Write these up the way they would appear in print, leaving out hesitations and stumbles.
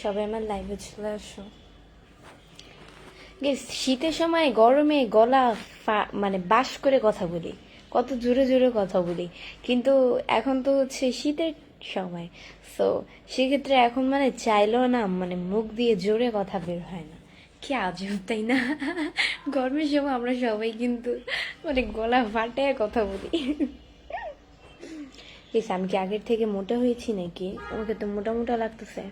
সবাই আমার লাইভে চলে আসো। শীতের সময় গরমে গলা মানে বাস করে কথা বলি, কত জোরে জোরে কথা বলি, কিন্তু এখন তো হচ্ছে শীতের সময়। সো সেক্ষেত্রে এখন মানে চাইলেও না, মানে মুখ দিয়ে জোরে কথা বের হয় না। কি আজব তাই না? গরমের সময় আমরা সবাই কিন্তু মানে গলা ফাটায় কথা বলি। আমি কি আগের থেকে মোটা হয়েছি নাকি? আমাকে তো মোটা মোটা লাগতেছে।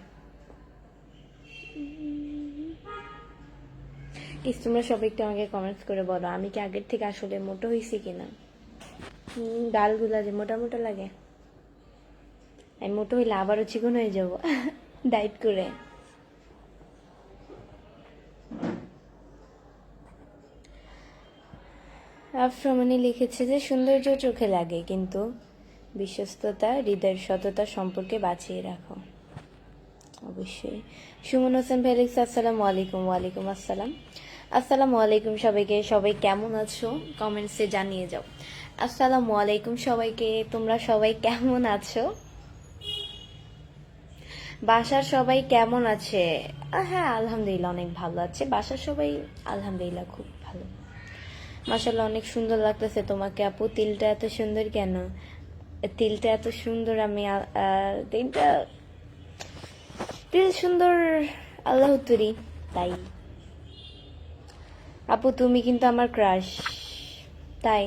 তোমরা সবাই একটু আমাকে কমেন্টস করে বলো, আমি কি আগের থেকে আসলে মোটা হয়েছি কিনা। গালগুলা যে মোটা মোটা লাগে। আমি মোটা হইলে আবারও চিকন হয়ে যাব ডাইট করে। আফ্রমণি লিখেছে যে সৌন্দর্য চোখে লাগে, কিন্তু বিশ্বস্ততা হৃদয়ের সততা সম্পর্কে বাঁচিয়ে রাখো। অবশ্যই। সুমন হোসেন ফেলিক্স, আসসালামু আলাইকুম। ওয়ালাইকুম আসসালাম। আসসালামু আলাইকুম সবাইকে। সবাই কেমন আছো কমেন্টসে জানিয়ে যাও। আসসালামু আলাইকুম সবাইকে। তোমরা সবাই কেমন আছো? বাসার সবাই কেমন আছে? হ্যাঁ, আলহামদুলিল্লাহ অনেক ভালো আছে। বাসার সবাই আলহামদুলিল্লাহ খুব ভালো। মাশাআল্লাহ অনেক সুন্দর লাগতেছে তোমাকে আপু। তিলটা এত সুন্দর কেন? তিলটা এত সুন্দর, আমি তিলটা তিল সুন্দর আল্লাহ তৈরি, তাই। আপু তুমি কিন্তু আমার ক্রাশ, তাই।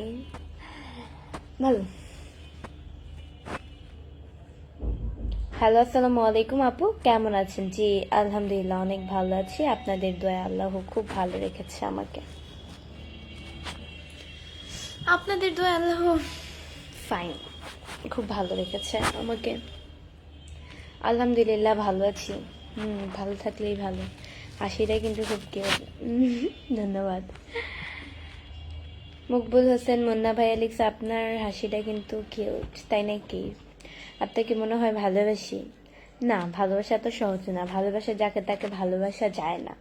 ভালো। হ্যালো, আসসালামু আলাইকুম আপু, কেমন আছেন? জি আলহামদুলিল্লাহ অনেক ভালো আছি, আপনাদের দয়া আল্লাহ খুব ভালো রেখেছে আমাকে। আপনাদের দয়া আল্লাহ ফাইন, খুব ভালো রেখেছে আমাকে। আলহামদুলিল্লাহ ভালো আছি। ভালো থাকলেই ভালো। হাসিটা কিন্তু খুব কিউট। ধন্যবাদ। মকবুল হোসেন মুন্না ভাইয়া লিখছে আপনার হাসিটা কিন্তু কিউট, তাই নাকি? আপনাকে মনে হয় ভালোবাসি? না, ভালোবাসা তো সহজ না। ভালোবাসা যাকে তাকে ভালোবাসা যায় না।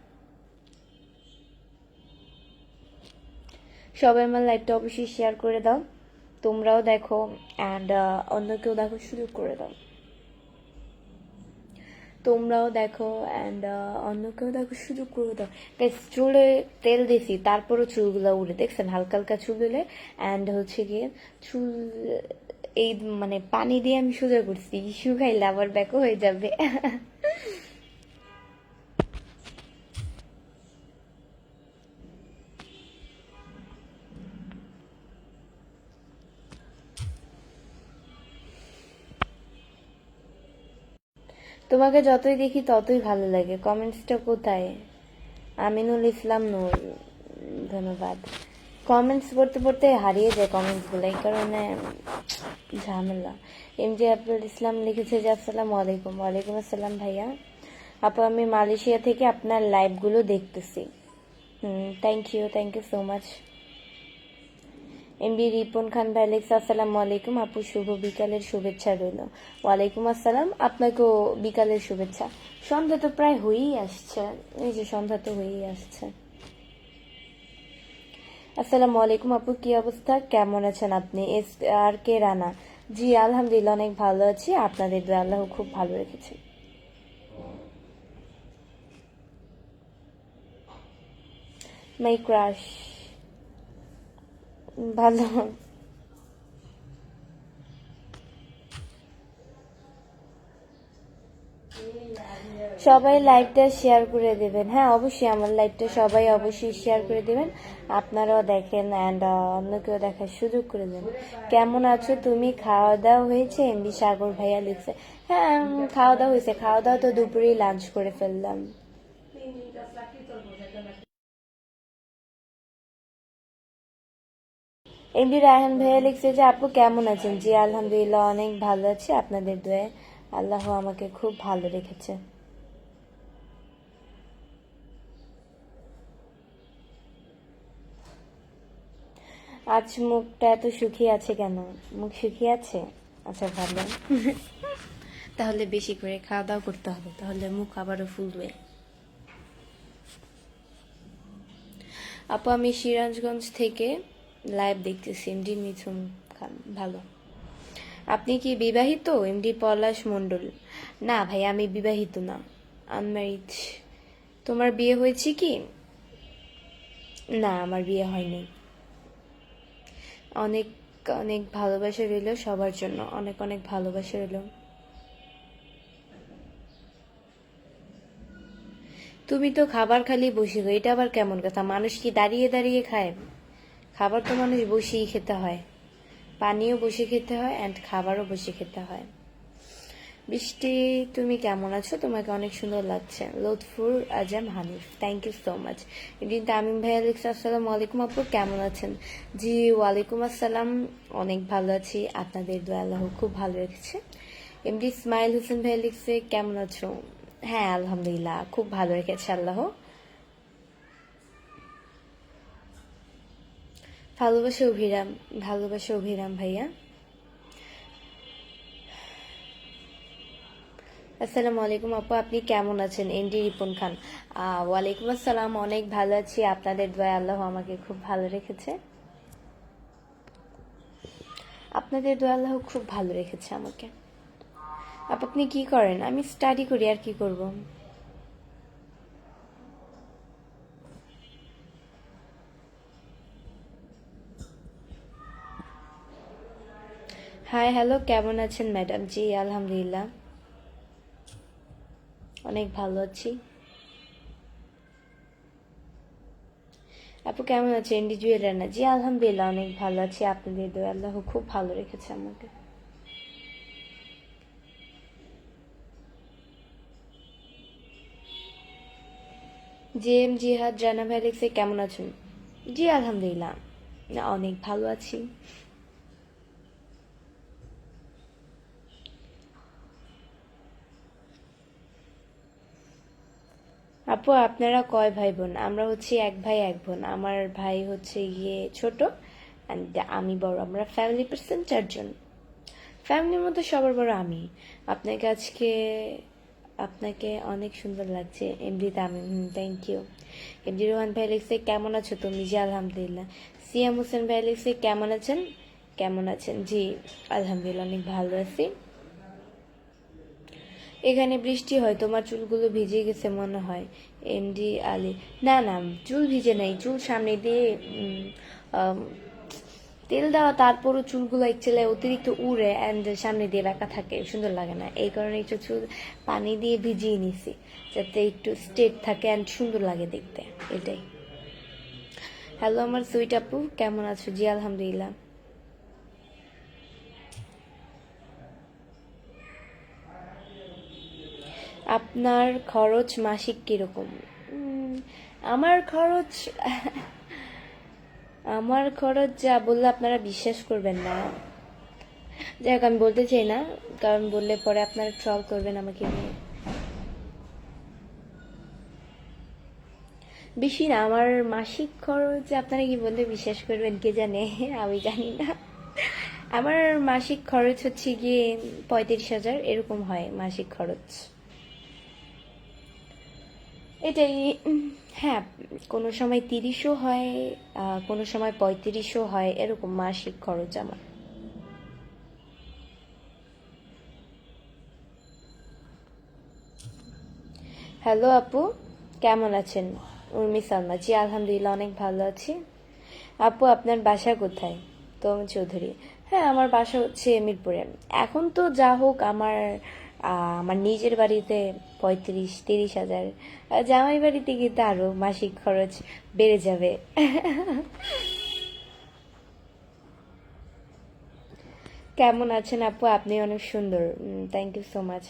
সবাই আমার লাইভটা অবশ্যই শেয়ার করে দাও। তোমরাও দেখো অ্যান্ড অন্য কেউ দেখো, সুযোগ করে দাও। তোমরাও দেখো অ্যান্ড অন্য কেউ দেখো, সুযোগ করে দাও। চুলে তেল দিছি, তারপরও চুলগুলো উড়ে, দেখছেন? হালকা হালকা চুল উড়ে। অ্যান্ড হচ্ছে গিয়ে চুল এই মানে পানি দিয়ে আমি সোজা করছি, শুকাইলে আবার ব্যাকও হয়ে যাবে। তোমাকে যতই দেখি ততই ভালো লাগে। কমেন্টসটা কোথায়? আমিনুল ইসলাম নূর, ধন্যবাদ। কমেন্টস পড়তে পড়তে হারিয়ে যায় কমেন্টসগুলো, এই কারণে ঝামেলা। এম জে আব্দুল ইসলাম লিখেছে যে আসসালামু আলাইকুম। ওয়ালাইকুম আসসালাম ভাইয়া। আপু আমি মালয়েশিয়া থেকে আপনার লাইভগুলো দেখতেছি। Thank you so much. M B Ripon Khan ভাই লিখছে আসসালামু আলাইকুম আপু, শুভ বিকালের শুভেচ্ছা রইল। ওয়ালাইকুম আসসালাম, আপনাকেও বিকালের শুভেচ্ছা। সন্ধ্যা তো প্রায় হয়েই আসছে, এই যে সন্ধ্যা তো হয়েই আসছে। আসসালামু আলাইকুম আপু, কি অবস্থা, কেমন আছেন আপনি? এস আর কে রানা, জি আলহামদুলিল্লাহ অনেক ভালো আছি, আপনাদের দোয়া আল্লাহ খুব ভালো রেখেছে। মাই ক্রাশ, ভালো। সবাই লাইভটা শেয়ার করে দেবেন। হ্যাঁ অবশ্যই, আমার লাইভটা সবাই অবশ্যই শেয়ার করে দেবেন। আপনারাও দেখেন অ্যান্ড অন্য কেউ দেখার সুযোগ করে দেন। কেমন আছো তুমি? খাওয়া দাওয়া হয়েছে? এমবি সাগর ভাইয়া লিখছে। হ্যাঁ খাওয়া দাওয়া হয়েছে। খাওয়া দাওয়া তো দুপুরেই লাঞ্চ করে ফেললাম। এমডি রায়হান ভাইয়া লিখছে যে আপু কেমন আছেন? জি আলহামদুলিল্লাহ অনেক ভালো আছি, আপনাদের দোয়ায় আল্লাহ আমাকে খুব ভালো রেখেছে। আজ মুখটা এত শুকিয়ে আছে কেন? মুখ শুকিয়ে আছে? আচ্ছা ভালো। তাহলে বেশি করে খাওয়া দাওয়া করতে হবে, তাহলে মুখ আবারও ফুলবে। আপু আমি সিরাজগঞ্জ থেকে লাইভ দেখতেছি। এমডি মিথুন খান, ভালো। আপনি কি বিবাহিত? এমডি পলাশ মণ্ডল, না ভাই আমি বিবাহিত না। আনম্যারিড। তোমার বিয়ে হয়েছে কি? না, আমার বিয়ে হয়নি। অনেক অনেক ভালোবাসা রইল সবার জন্য, অনেক অনেক ভালোবাসা রইল। তুমি তো খাবার খালি বসে গো, এটা আবার কেমন কথা? মানুষ কি দাঁড়িয়ে দাঁড়িয়ে খায়? খাবার তো মানুষ বসেই খেতে হয়, পানিও বসে খেতে হয় অ্যান্ড খাবারও বসে খেতে হয়। বৃষ্টি, তুমি কেমন আছো? তোমাকে অনেক সুন্দর লাগছে। Lutfur Azam Hanif, thank you so much. এদিন তামিম ভাইয়া লিখছে আসসালামু আলাইকুম আপু, কেমন আছেন? জি ওয়ালাইকুম আসসালাম, অনেক ভালো আছি, আপনাদের দোয়া আল্লাহ খুব ভালো রেখেছে। এমডি ইসমাইল হোসেন ভাইয়া লিখছে কেমন আছো? হ্যাঁ আলহামদুলিল্লাহ, খুব ভালো রেখেছে আল্লাহ। ভালোবাসা অভিরাম, ভালোবাসা অভিরাম ভাইয়া। আসসালামু আলাইকুম আপু, আপনি কেমন আছেন? এনডি রিপন খান, ওয়ালাইকুম আসসালাম, অনেক ভালো আছি, আপনাদের দোয়া আল্লাহ আমাকে খুব ভালো রেখেছে। আপনাদের দোয়া আল্লাহ খুব ভালো রেখেছে আমাকে। আপনি কি করেন? আমি স্টাডি করি, আর কি করব। হাই হ্যালো, কেমন আছেন ম্যাডাম? জি আলহামদুলিল্লাহ, অনেক ভালো আছি। আপু কেমন আছে? এনডি জুয়েল রানা, জি আলহামদুলিল্লাহ অনেক ভালো আছি, আপনাদের দোয়া আল্লাহ খুব ভালো রেখেছে আমাকে। জে এম জিহাদ রানা ভাই লিখছে কেমন আছেন? জি আলহামদুলিল্লাহ, অনেক ভালো আছি। আপু আপনারা কয় ভাই বোন? আমরা হচ্ছে এক ভাই এক বোন, আমার ভাই হচ্ছে গিয়ে ছোট অ্যান্ড আমি বড়, আমরা ফ্যামিলি পার্সন চারজন। ফ্যামিলির মধ্যে সবার বড় আমি। আপনাকে আজকে, আপনাকে অনেক সুন্দর লাগছে MD Tamim, thank you. MD Rohan ভাই লিখছে কেমন আছো তুমি? জি আলহামদুলিল্লাহ। সিয়াম হোসেন ভাই লিখছে কেমন আছেন? কেমন আছেন? জি আলহামদুলিল্লাহ অনেক ভালো আছি। এখানে বৃষ্টি হয়, তোমার চুলগুলো ভিজে গেছে মনে হয়। এমডি আলী, না না, চুল ভিজে নাই, চুল সামনে দিয়ে আম, তেল দেওয়া, তারপরও চুলগুলো একচেলে অতিরিক্ত উড়ে অ্যান্ড সামনে দিয়ে বাঁকা থাকে, সুন্দর লাগে না, এই কারণে একটু চুল পানি দিয়ে ভিজিয়ে নিছি যাতে একটু স্ট্রেট থাকে অ্যান্ড সুন্দর লাগে দেখতে, এটাই। হ্যালো আমার সুইট আপু, কেমন আছো? জি আলহামদুলিল্লাহ। আপনার খরচ মাসিক কিরকম? আমার খরচ আমার খরচ যা বললে আপনারা বিশ্বাস করবেন না। যাই হোক, আমি বলতে চাই না, কারণ বললে পরে আপনারা ট্রল করবেন আমাকে নিয়ে। বেশি না, আমার মাসিক খরচ আপনারা কি বললে বিশ্বাস করবেন কে জানে, আমি জানি না। আমার মাসিক খরচ হচ্ছে গিয়ে 35,000 এরকম হয় মাসিক খরচ, এটাই। হ্যাঁ, কোনো সময় 30ও হয়, কোনো সময় 35ও হয়, এরকম মাসিক খরচ আমার। হ্যালো আপু, কেমন আছেন? উর্মি সালমা, জি আলহামদুলিল্লাহ অনেক ভালো আছি। আপু আপনার বাসা কোথায়? তম চৌধুরী, হ্যাঁ আমার বাসা হচ্ছে মিরপুরে। এখন তো যা হোক আমার নিজের বাড়িতে 35-30 হাজার, জামাই বাড়িতে গিয়ে আরো মাসিক খরচ বেড়ে যাবে। কেমন আছেন আপু? আপনি অনেক সুন্দর, থ্যাংক ইউ সো মাচ।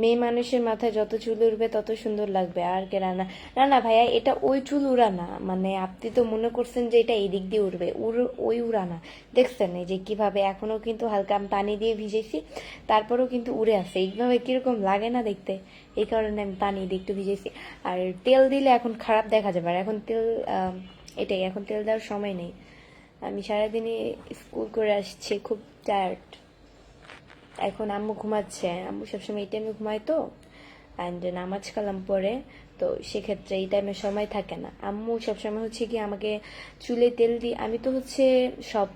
মেয়ে মানুষের মাথায় যত চুল উঠবে তত সুন্দর লাগবে, আর কে রানা? না না ভাইয়া, এটা ওই চুল উড়া না, মানে আপনি তো মনে করছেন যে এটা এই দিক দিয়ে উঠবে, ওই উড়া না। দেখছেন এই যে কিভাবে এখনো কিন্তু হালকা আমি পানি দিয়ে ভিজেছি, তারপরেও কিন্তু উড়ে আছে, এইভাবে কিরকম লাগে না দেখতে, এই কারণে আমি পানি দিয়ে একটু ভিজেছি। আর তেল দিলে এখন খারাপ দেখা যাবে, আর এখন তেল এটাই, এখন তেল দেওয়ার সময় নেই। আমি সারাদিনই স্কুল করে আসছি, খুব টায়ার্ড। এখন আম্মু ঘুমাচ্ছে, আম্মু সবসময় এই টাইমে ঘুমায় তো, অ্যান্ড নামাজ কালাম পরে, তো সেক্ষেত্রে এই টাইমে সময় থাকে না। আম্মু সবসময় হচ্ছে কি আমাকে চুলে তেল দিয়ে, আমি তো হচ্ছে সব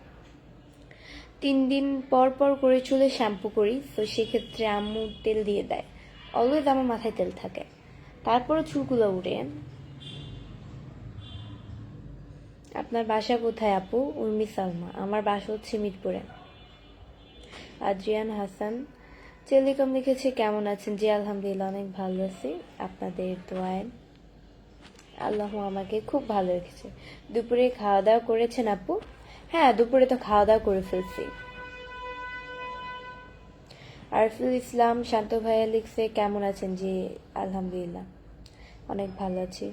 3 দিন পর পর করে চুলে শ্যাম্পু করি, তো সেক্ষেত্রে আম্মু তেল দিয়ে দেয়। অলওয়েজ আমার মাথায় তেল থাকে, তারপরও চুলগুলো উড়ে। আপনার বাসা কোথায় আপু? উর্মি সালমা। আমার বাসা হচ্ছে মিরপুরে। আদ্রিয়ান হাসান টেলিকম লিখেছে, কেমন আছেন? জি আলহামদুলিল্লাহ, অনেক ভালো আছি আপনাদের দোয়ায়। আল্লাহ আমাকে খুব ভালো রেখেছে। দুপুরে খাওয়া দাওয়া করেছেন আপু? হ্যাঁ, দুপুরে তো খাওয়া দাওয়া করে ফেলছি। আরফুল ইসলাম শান্ত ভাইয়া লিখছে, কেমন আছেন? জি আলহামদুলিল্লাহ, অনেক ভালো আছি।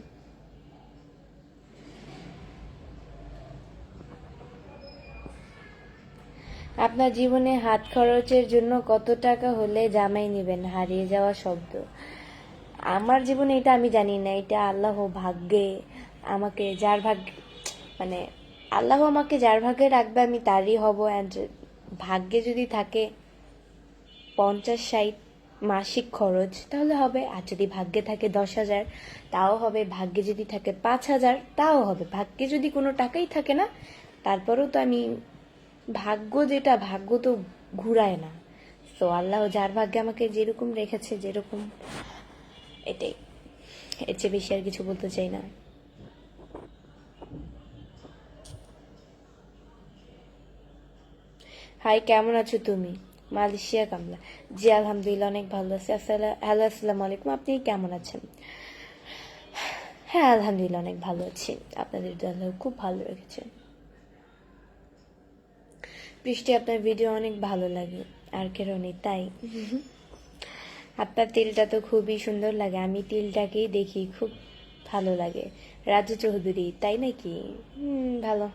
আপনার জীবনে হাত খরচের জন্য কত টাকা হলে জামাই নেবেন? হারিয়ে যাওয়া শব্দ। আমার জীবনে এটা আমি জানি না, এটা আল্লাহ ভাগ্যে আমাকে যার ভাগ্য, মানে আল্লাহ আমাকে যার ভাগ্যে রাখবে আমি তারই হব। অ্যান্ড ভাগ্যে যদি থাকে 50-60 মাসিক খরচ তাহলে হবে, আর যদি ভাগ্যে থাকে 10,000 তাও হবে, ভাগ্যে যদি থাকে 5,000 তাও হবে, ভাগ্যে যদি কোনো টাকাই থাকে না তারপরেও তো আমি, ভাগ্য যেটা, ভাগ্য তো ঘুরায় না। তো আল্লাহ যার ভাগ্যে আমাকে যেরকম রেখেছে, যেরকম, এটাই, এর চেয়ে বেশি আর কিছু বলতে চাই না। হাই, কেমন আছো তুমি? মালয়েশিয়া কামলা। জি আলহামদুলিল্লাহ, অনেক ভালো আছি। হ্যালো, আসসালামু আলাইকুম। আপনি কেমন আছেন? হ্যাঁ আলহামদুলিল্লাহ, অনেক ভালো আছি। আপনাদের আল্লাহ খুব ভালো রেখেছে। বৃষ্টি, আপনার ভিডিও অনেক ভালো লাগে। আর কেন নেই তাই? আপনার তিলটা তো খুবই সুন্দর লাগে, আমি তিলটাকেই দেখি, খুব ভালো লাগে। রাজু চৌধুরী, তাই নাকি? ভালো।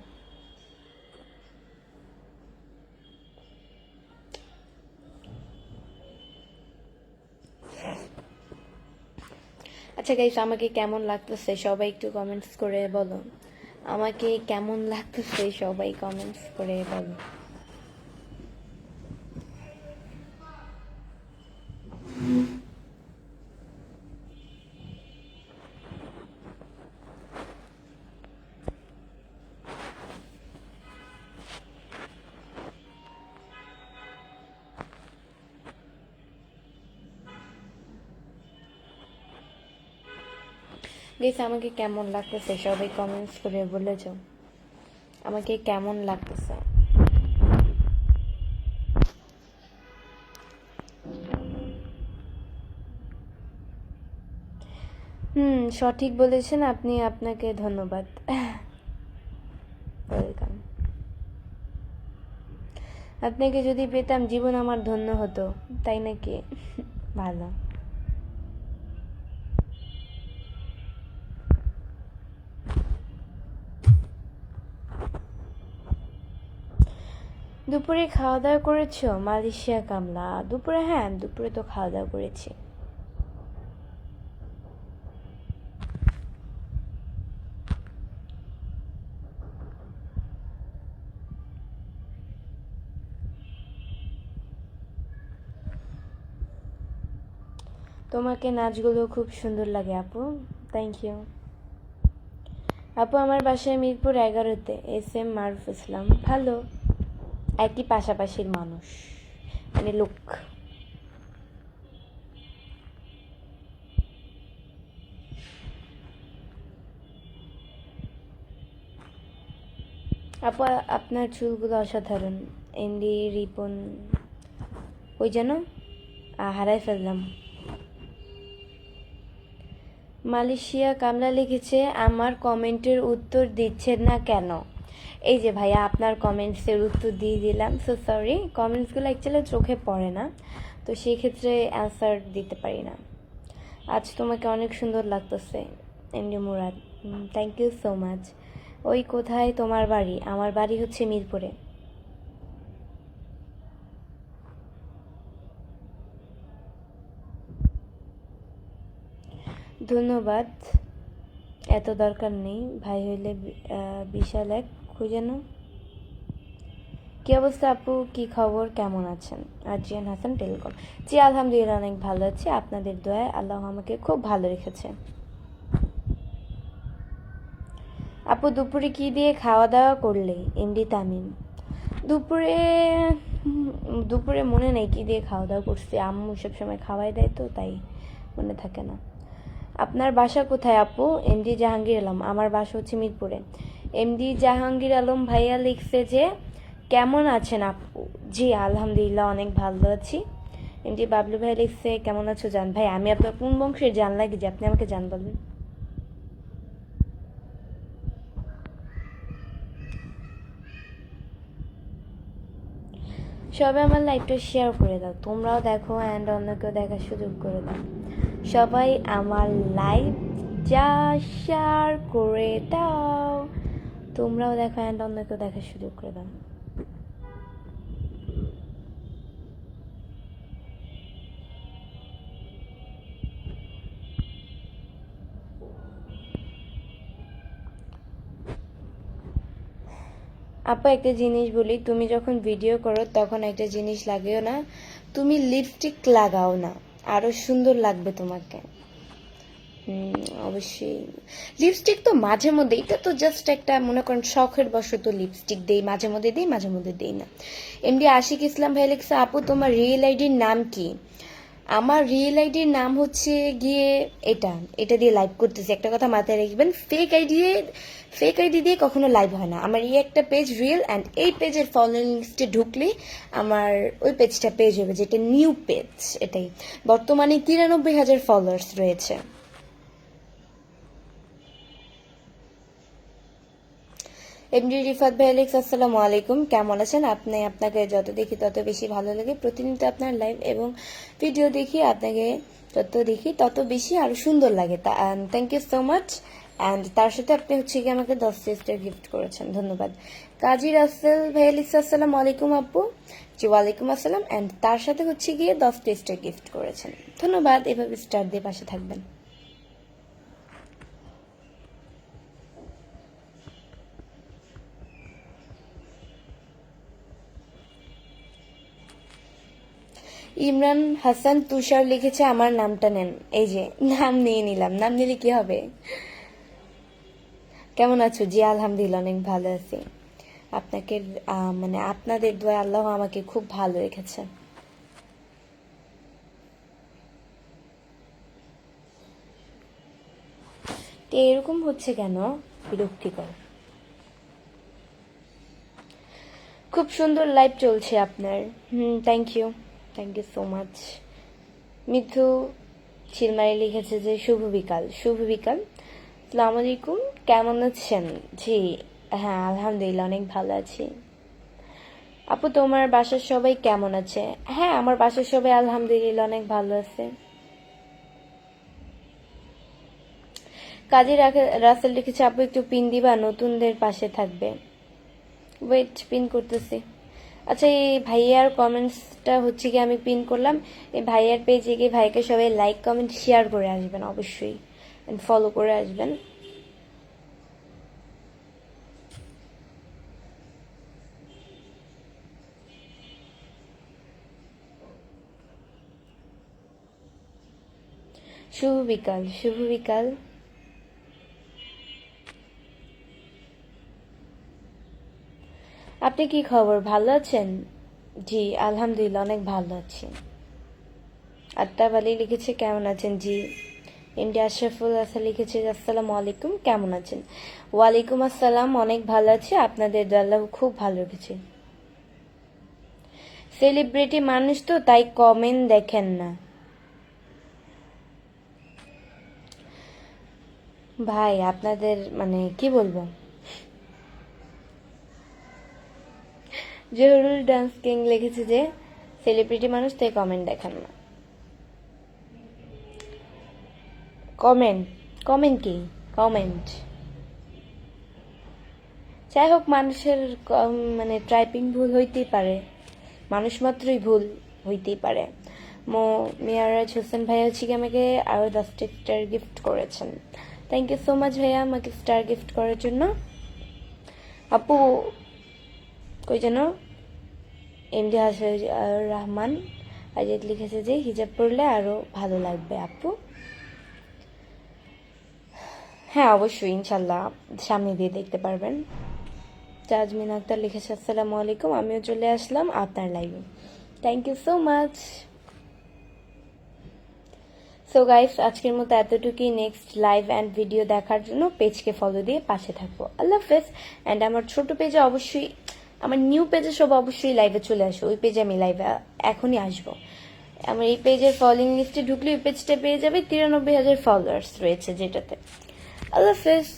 আচ্ছা গাইস, আমাকে কেমন লাগতেছে সবাই একটু কমেন্টস করে বলো। আমাকে কেমন লাগতেছে সবাই কমেন্টস করে বলো। গাইস, আমাকে কেমন লাগতেছে সবাই কমেন্টস করে বলে যাও আমাকে কেমন লাগতেছে। সঠিক বলেছেন আপনি, আপনাকে ধন্যবাদ। ওয়েলকাম। আপনাকে যদি পেতাম জীবন আমার ধন্য হতো, তাই নাকি? ভালো। দুপুরে খাওয়া দাওয়া করেছো? মালয়েশিয়া কামলা। দুপুরে, হ্যাঁ দুপুরে তো খাওয়া দাওয়া করেছি। তোমাকে নাচগুলো খুব সুন্দর লাগে আপু। থ্যাংক ইউ আপু। আমার বাসায় মিরপুর 11-তে। SM মারুফ ইসলাম। ভালো, একই পাশাপাশির মানুষ, মানে লোক। আপু, আপনার চুলগুলো অসাধারণ। এমডি রিপন, ওই যেন হারাই ফেললাম। মালয়েশিয়া কামলা লিখেছে, আমার কমেন্টের উত্তর দিচ্ছেন না কেন? এই যে ভাইয়া, আপনার কমেন্টসের উত্তর দিয়ে দিলাম। সো সরি, কমেন্টসগুলো অ্যাকচুয়ালি চোখে পড়ে না, তো সেই ক্ষেত্রে অ্যান্সার দিতে পারি না। আজ তোমাকে অনেক সুন্দর লাগতেছে MD Murad. Thank you so much. ওই কোথায় তোমার বাড়ি? আমার বাড়ি হচ্ছে মিরপুরে। ধন্যবাদ, এত দরকার নেই ভাই, হইলে বিশাল এক খুঁজে নাও। কী অবস্থা আপু, কি খবর, কেমন আছেন? আজিয়ান হাসান টেলিকম। জি আলহামদুলিল্লাহ, অনেক ভালো আছি আপনাদের দয়ায়। আল্লাহ আমাকে খুব ভালো রেখেছে। আপু, দুপুরে কি দিয়ে খাওয়া দাওয়া করলে? এমডি তামিম। দুপুরে দুপুরে মনে নেই কি দিয়ে খাওয়া দাওয়া করছি, আম্মু সবসময় খাওয়াই দেয় তো তাই মনে থাকে না। আপনার বাসা কোথায় আপু? এমডি জাহাঙ্গীর আলম। আমার বাসা হচ্ছে মিরপুরে। এমডি জাহাঙ্গীর আলম ভাইয়া লিখছে যে কেমন আছেন আপু? জি আলহামদুলিল্লাহ অনেক ভালো আছি। এমডি বাবলু ভাই লিখছে কেমন আছো জান? ভাই আমি আপনার কোন বংশের জান লাগি যে আপনি আমাকে জান বলবেন? সবাই আমার লাইভটা শেয়ার করে দাও, তোমরাও দেখো অ্যান্ড অন্যকেও দেখার সুযোগ করে দাও। সবাই আমার লাইভটা শেয়ার করে দাও, তোমরাও দেখো অ্যান্ড অন্যকেও দেখার সুযোগ করে দাও। আপা একটা জিনিস বলি, তুমি যখন ভিডিও করো তখন একটা জিনিস লাগেও না, তুমি লিপস্টিক লাগাও না, আরো সুন্দর লাগবে তোমাকে। অবশ্যই লিপস্টিক তো মাঝে মধ্যে, এটা তো জাস্ট একটা মনে করেন শখের বশত লিপস্টিক দেই, মাঝে মধ্যে দেই মাঝে মধ্যে দেই না। এমডি আশিক ইসলাম ভাই লিখছে আপু তোমার রিয়েল আইডির নাম কি? আমার রিয়েল আইডির নাম হচ্ছে গিয়ে এটা, এটা দিয়ে লাইভ করতেছি, একটা কথা মাথায় রাখবেন, ফেক আইডি দিয়ে কখনো লাইভ হয় না। আমার এই একটা পেজ রিয়েল, অ্যান্ড এই পেজের ফলোয়িং লিস্টে ঢুকলে আমার ওই পেজটা পেজ হবে, যেটা নিউ পেজ। এটাই বর্তমানে 93,000 ফলোয়ার্স রয়েছে। এমডি রিফাত ভাই আলেক্স আসসালামু আলাইকুম, কেমন আছেন আপনি? আপনাকে যত দেখি তত বেশি ভালো লাগে, প্রতিনিয়ত আপনার লাইভ এবং ভিডিও দেখি, আপনাকে যত দেখি তত বেশি আরো সুন্দর লাগে। Thank you so much. And তার সাথে আপনি হচ্ছে কি আমাকে 10 টেস্টার গিফট করেছেন, ধন্যবাদ। কাজী রাসেল ভাই আলেক্স আসসালামু আলাইকুম আপু। জি ওয়ালাইকুম আসসালাম। অ্যান্ড তার সাথে হচ্ছে গিয়ে 10 টেস্টার গিফট করেছেন, ধন্যবাদ। এভাবে স্টার দিয়ে পাশে থাকবেন। ইমরান হাসান তুষার লিখেছে আমার নামটা নেন, এই যে নাম নিয়ে নিলাম, নাম নিলে কি হবে? কেমন আছো? জি আলহামদুলিল্লাহ অনেক ভালো আছি। আপনাকে মানে আপনাদের দোয়া আল্লাহ আমাকে খুব ভালো রেখেছে। তো এরকম হচ্ছে কেন? বিরক্তিকর। খুব সুন্দর লাইভ চলছে আপনার। Thank you, thank you so much. Mithu Chilmari লিখেছে যে শুভ বিকাল, শুভ বিকাল। আসসালামু আলাইকুম, কেমন আছেন? জি হ্যাঁ আলহামদুলিল্লাহ অনেক ভালো আছি। আপু তোমার বাসার সবাই কেমন আছে? হ্যাঁ আমার বাসার সবাই আলহামদুলিল্লাহ অনেক ভালো আছে। কাজী রাসেল লিখেছে আপু একটু পিন দিবা, নতুনদের পাশে থাকবে। ওয়েট পিন করতেছি। আচ্ছা এই ভাইয়ার কমেন্টসটা হচ্ছে কি আমি পিন করলাম, এই ভাইয়ার পেজে গিয়ে ভাইকে সবাই লাইক কমেন্ট শেয়ার করে আসবেন অবশ্যই, ফলো করে আসবেন। শুভ বিকাল, শুভ বিকাল। আপনি কি খবর, ভালো আছেন? জি আলহামদুলিল্লাহ অনেক ভালো আছি। আত্তাব আলী লিখেছে কেমন আছেন? জি। ইন্ডিয়া আশরাফুল আসা লিখেছে আসসালামু আলাইকুম, কেমন আছেন? ওয়ালাইকুম আসসালাম, অনেক ভালো আছি, আপনাদের আল্লাহ খুব ভালো রেখেছে। সেলিব্রিটি মানুষ তো তাই কমেন্ট দেখেন না ভাই, আপনাদের মানে কি বলবো। জহুরুল ডান্স কিং লিখেছে যে সেলিব্রিটি মানুষ তাই কমেন্ট দেখেন না। কমেন্ট, কমেন্ট কি? কমেন্ট যাই হোক, মানুষের মানে টাইপিং ভুল হইতেই পারে, মানুষ মাত্রই ভুল হইতেই পারে। মিয়ারাজ হোসেন ভাইয়া হচ্ছে কি আমাকে আরও 10টা স্টার গিফট করেছেন, থ্যাংক ইউ সো মাচ ভাইয়া আমাকে স্টার গিফট করার জন্য। আপু কই যেন এমডি হাসার রহমান আজাদ লিখেছে যে হিজাব পরলে আরো ভালো লাগবে আপু। হ্যাঁ অবশ্যই ইনশাল্লাহ সামনে দিয়ে দেখতে পারবেন। জাজমিন আক্তার লিখেছে আসসালামু আলাইকুম, আমিও চলে আসলাম আপনার লাইভে। Thank you so much. So guys, আজকের মতো এতটুকুই। নেক্সট লাইভ অ্যান্ড ভিডিও দেখার জন্য পেজকে ফলো দিয়ে পাশে থাকবো। আল্লাহ হাফেজ। অ্যান্ড আমার ছোট পেজে অবশ্যই, আমার নিউ পেজে সব অবশ্যই লাইভে চলে আসো। ওই পেজে আমি লাইভে এখনই আসবো। আমার এই পেজের ফলোইং লিস্টে ঢুকলে ওই পেজটা পেয়ে যাবে, 93,000 ফলোয়ার্স রয়েছে যেটাতে। আল্লাহ হাফেজ।